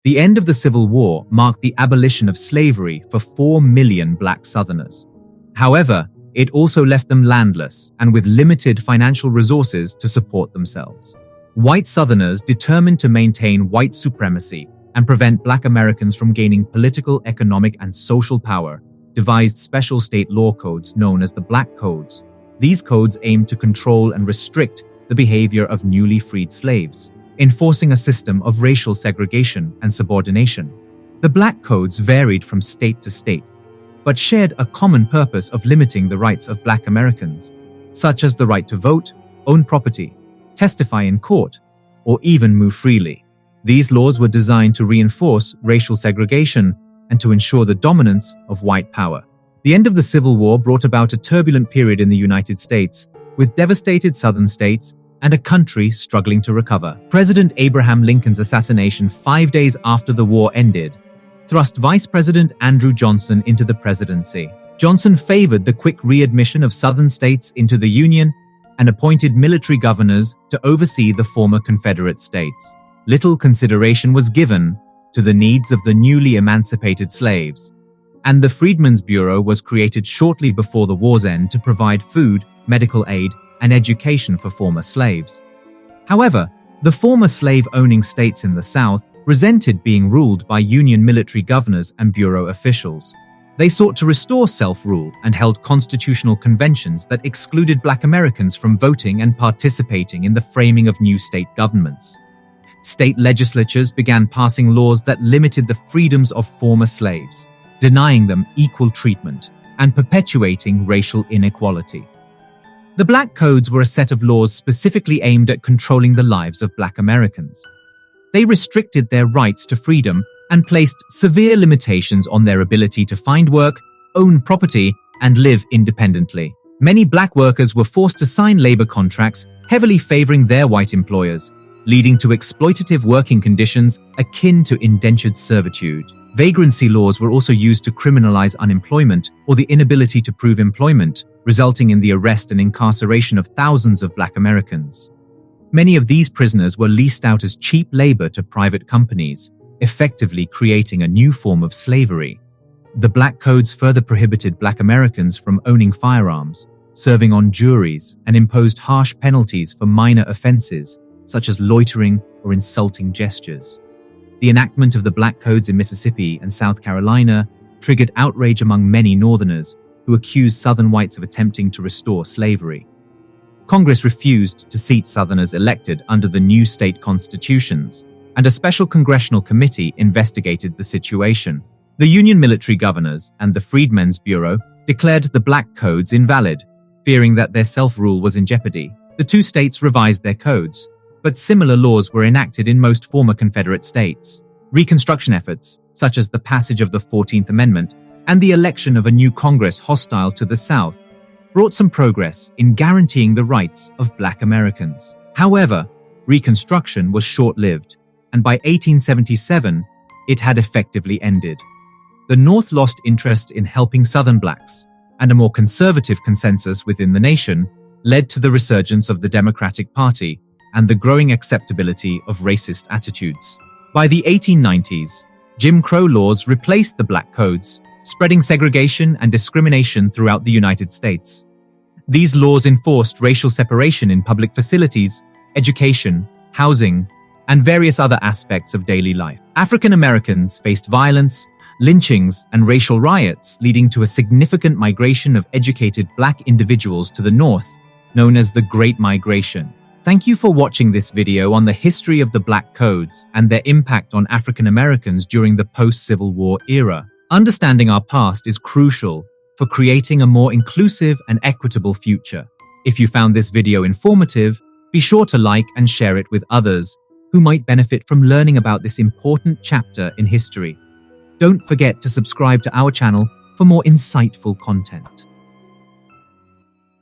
The end of the Civil War marked the abolition of slavery for 4 million black Southerners. However, it also left them landless and with limited financial resources to support themselves. White Southerners determined to maintain white supremacy and prevent black Americans from gaining political, economic, and social power, devised special state law codes known as the Black Codes. These codes aimed to control and restrict the behavior of newly freed slaves, enforcing a system of racial segregation and subordination. The Black Codes varied from state to state, but shared a common purpose of limiting the rights of black Americans, such as the right to vote, own property, testify in court, or even move freely. These laws were designed to reinforce racial segregation and to ensure the dominance of white power. The end of the Civil War brought about a turbulent period in the United States, with devastated Southern states and a country struggling to recover. President Abraham Lincoln's assassination 5 days after the war ended thrust Vice President Andrew Johnson into the presidency. Johnson favored the quick readmission of Southern states into the Union and appointed military governors to oversee the former Confederate states. Little consideration was given to the needs of the newly emancipated slaves, and the Freedmen's Bureau was created shortly before the war's end to provide food, medical aid, and education for former slaves. However, the former slave-owning states in the South resented being ruled by Union military governors and bureau officials. They sought to restore self-rule and held constitutional conventions that excluded black Americans from voting and participating in the framing of new state governments. State legislatures began passing laws that limited the freedoms of former slaves, denying them equal treatment and perpetuating racial inequality. The Black Codes were a set of laws specifically aimed at controlling the lives of black Americans. They restricted their rights to freedom and placed severe limitations on their ability to find work, own property, and live independently. Many black workers were forced to sign labor contracts heavily favoring their white employers, leading to exploitative working conditions akin to indentured servitude. Vagrancy laws were also used to criminalize unemployment or the inability to prove employment, resulting in the arrest and incarceration of thousands of black Americans. Many of these prisoners were leased out as cheap labor to private companies, effectively creating a new form of slavery. The Black Codes further prohibited black Americans from owning firearms, serving on juries, and imposed harsh penalties for minor offenses, such as loitering or insulting gestures. The enactment of the Black Codes in Mississippi and South Carolina triggered outrage among many Northerners who accused Southern whites of attempting to restore slavery. Congress refused to seat Southerners elected under the new state constitutions, and a special congressional committee investigated the situation. The Union military governors and the Freedmen's Bureau declared the Black Codes invalid, fearing that their self-rule was in jeopardy. The two states revised their codes, but similar laws were enacted in most former Confederate states. Reconstruction efforts, such as the passage of the 14th Amendment and the election of a new Congress hostile to the South, brought some progress in guaranteeing the rights of black Americans. However, Reconstruction was short-lived, and by 1877, it had effectively ended. The North lost interest in helping Southern blacks, and a more conservative consensus within the nation led to the resurgence of the Democratic Party and the growing acceptability of racist attitudes. By the 1890s, Jim Crow laws replaced the Black Codes, spreading segregation and discrimination throughout the United States. These laws enforced racial separation in public facilities, education, housing, and various other aspects of daily life. African Americans faced violence, lynchings, and racial riots, leading to a significant migration of educated black individuals to the North, known as the Great Migration. Thank you for watching this video on the history of the Black Codes and their impact on African Americans during the post-Civil War era. Understanding our past is crucial for creating a more inclusive and equitable future. If you found this video informative, be sure to like and share it with others who might benefit from learning about this important chapter in history. Don't forget to subscribe to our channel for more insightful content.